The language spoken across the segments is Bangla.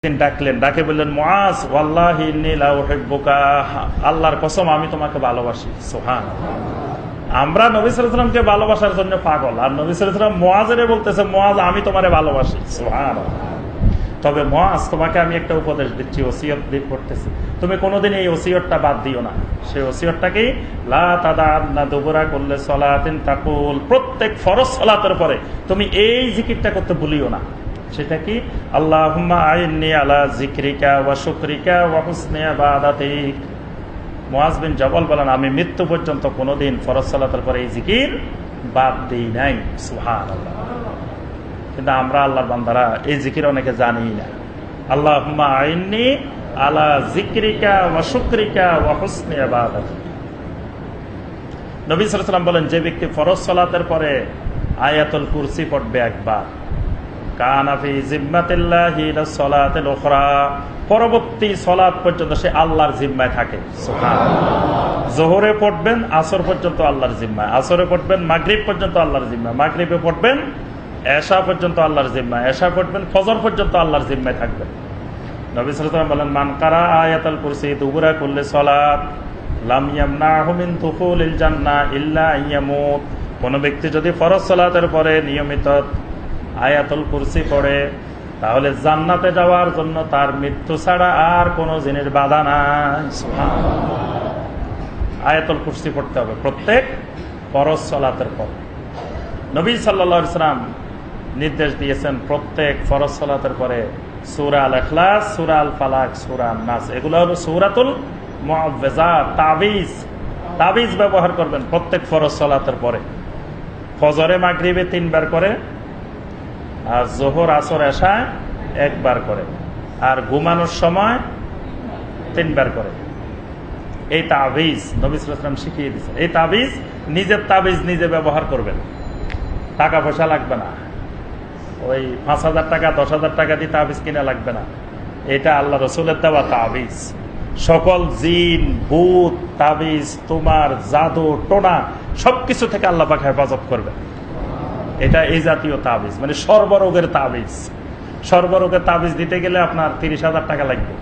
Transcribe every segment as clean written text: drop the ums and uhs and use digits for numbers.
ডাকলেন, ডাকে বললেন, মুআজ ওয়াল্লাহি ইন্নী লা উহিব্বুকা, আল্লাহর কসম আমি তোমাকে ভালোবাসি। সুবহানাল্লাহ। আমরা নবী সাল্লাল্লাহু আলাইহি ওয়াসাল্লামকে ভালোবাসার জন্য পাগল, আর নবী সাল্লাল্লাহু আলাইহি ওয়াসাল্লাম মুআজের বলতেছে, মুআজ আমি তোমারে ভালোবাসি। সুবহানাল্লাহ। তবে মুআজ তোমাকে আমি একটা উপদেশ দিচ্ছি, ওসিয়ত করতেছি, তুমি কোনোদিন এই ওসিয়তটা বাদ দিও না। সেই ওসিয়তটা কি? লা তাদান্না দুবুরা কুল্লি সালাতিন তাকুল, প্রত্যেক ফরজ সালাতের পরে তুমি এই জিকিরটা করতে ভুলিও না। সেটা কি? আল্লাহুম্মা আইন্নি আলা যিকরিকা ওয়া শুকরিকা ওয়া হুসনি ইবাদাতিক। মুআজ বিন জাবাল বলেন, আমি মৃত্যু পর্যন্ত কোনোদিন ফরজ সালাতের পরে এই জিকির বাদ দেই নাই। সুবহানাল্লাহ। কিন্তু আমরা আল্লাহর বান্দারা এই জিকির অনেকে জানি না। আল্লাহুম্মা আইন্নি আলা যিকরিকা ওয়া শুকরিকা ওয়া হুসনি ইবাদাতিক। নবী সাল্লাল্লাহু আলাইহি ওয়াসাল্লাম বলেন, যে ব্যক্তি ফরজ সালাতের পরে আয়াতুল কুরসি পড়বে একবার, কানা ফি জিম্মাতিল্লাহি ইলা সালাতিল উখরা, পরবর্তী সালাত পর্যন্ত সে আল্লাহর জিম্মায় থাকে। সুবহানাল্লাহ। যোহরে পড়বেন, আসর পর্যন্ত আল্লাহর জিম্মায়, আসরে পড়বেন, মাগরিব পর্যন্ত আল্লাহর জিম্মায়, মাগরিবে পড়বেন, এশা পর্যন্ত আল্লাহর জিম্মায়, এশা পড়বেন, ফজর পর্যন্ত আল্লাহর জিম্মায় থাকবেন। নবী সাল্লাল্লাহু আলাইহি ওয়াসাল্লাম বলেন, মান কারা আয়াতুল কুরসি দুবুরা কুল্লি সালাত লাম ইয়ামনাহু মিন দুখুলিল জান্নাহ ইল্লা আইয়ামুত। কোন ব্যক্তি যদি ফরজ সালাতের পরে নিয়মিত আয়াতুল কুরসি পড়ে, তাহলে জান্নাতে যাওয়ার জন্য তার মৃত্যু ছাড়া আর কোনো জিনিস বাধা নাই। আয়াতুল কুরসি পড়তে হবে প্রত্যেক ফরজ সালাতের পর। নবী সাল্লাল্লাহু আলাইহি ওয়াসাল্লাম নির্দেশ দিয়েছেন প্রত্যেক ফরজ সালাতের পরে সূরা আল ইখলাস, সূরা আল ফালাক, সূরা আন নাস, এগুলো হলো সূরাতুল মুআউযযাত, তাবিজ ব্যবহার করবেন প্রত্যেক ফরজ সালাতের পরে। ফজরে মাগরিবে 3 বার করে, আর যোহর আসর এশা একবার করে, আর ঘুমানোর সময় 3 বার করে। এই তাবিজ নবী সাল্লাল্লাহু আলাইহি ওয়াসাল্লাম শিখিয়ে দিয়েছেন। এই তাবিজ নিজের তাবিজ নিজে ব্যবহার করবেন, টাকা পয়সা লাগবে না, ওই 5,000 টাকা 10,000 টাকা দিয়ে তাবিজ কিনা লাগবে না। এটা আল্লাহ রাসূলের দেওয়া তাবিজ। সকল জিন ভূত তাবিজ, তোমার জাদু টোনা সবকিছু থেকে আল্লাহ পাক হেফাজত করবে। এটা এই জাতীয় তাবিজ, মানে সর্বরোগের তাবিজ। সর্বরোগের তাবিজ দিতে গেলে আপনার 30,000 টাকা লাগবে।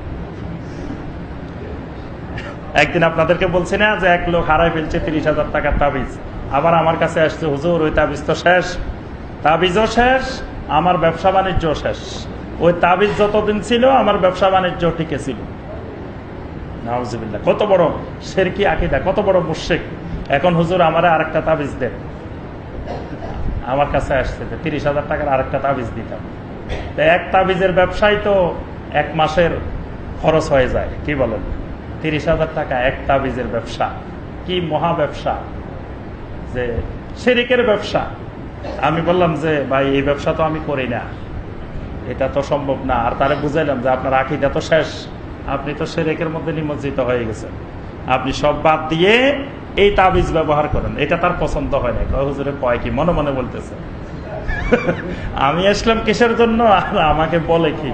একদিন আপনাদেরকে বলছি না যে এক লোক হারাই ফেলছে 30,000 টাকার তাবিজ, আবার আমার কাছে আসছে, হুজুর ওই তাবিজ তো শেষ, তাবিজও শেষ, আমার ব্যবসা বাণিজ্য শেষ। ওই তাবিজ যতদিন ছিল আমার ব্যবসা বাণিজ্য ঠিকই ছিল। নাউজুবিল্লাহ। কত বড় শিরকি আকীদা, কত বড় মুশরিক। এখন হুজুর আমারে আরেকটা তাবিজ দেন, আমার কাছে আসছে 30,000 টাকার আরেকটা তাবিজ দিতাম। তো এক তাবিজের ব্যবসায় তো 1 মাসের খরচ হয়ে যায়। কি বলেন? 30,000 টাকা এক তাবিজের ব্যবসা, কি মহা ব্যবসা, যে শিরকের ব্যবসা। আমি বললাম যে ভাই এই ব্যবসা তো আমি করি না, এটা তো সম্ভব না। আর তারে বুঝাইলাম যে আপনার আকীদা তো শেষ, আপনি তো শিরকের মধ্যে নিমজ্জিত হয়ে গেছেন, আপনি সব বাদ দিয়ে এই তাবিজ ব্যবহার করেন। এটা তার পছন্দ হয় না। হুজুরে কয় কি, মনে মনে বলতেছে। আমি আসলাম কিসের জন্য, আর আমাকে বলে কি,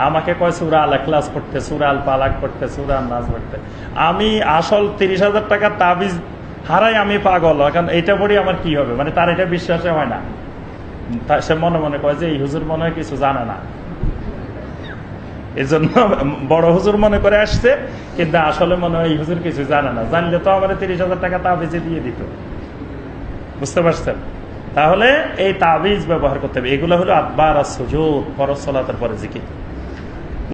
আমাকে কয় সূরা আল ইখলাস পড়তে, সূরা আল ফালাক পড়তে, সূরা আন নাস পড়তে। আমি আসল 30,000 টাকা তাবিজ হারাই আমি পাগল, এখন এইটা পড়ি আমার কি হবে, মানে তার এটা বিশ্বাসে হয় না। সে মনে মনে কয় যে এই হুজুর মনে হয় কিছু জানে না, এই জন্য বড় হুজুর মনে করে আসছে, কিন্তু আসলে মনে হয় এই হুজুর কিছু জানে না। জানলে তো আমার 30,000 টাকা তাবিজে দিয়ে দিত। বুঝতে পারছেন? তাহলে এই তাবিজ ব্যবহার করতে হবে। এগুলো হলো আদবার আর সুজুদ, ফরজ সালাতের পরে জিকির।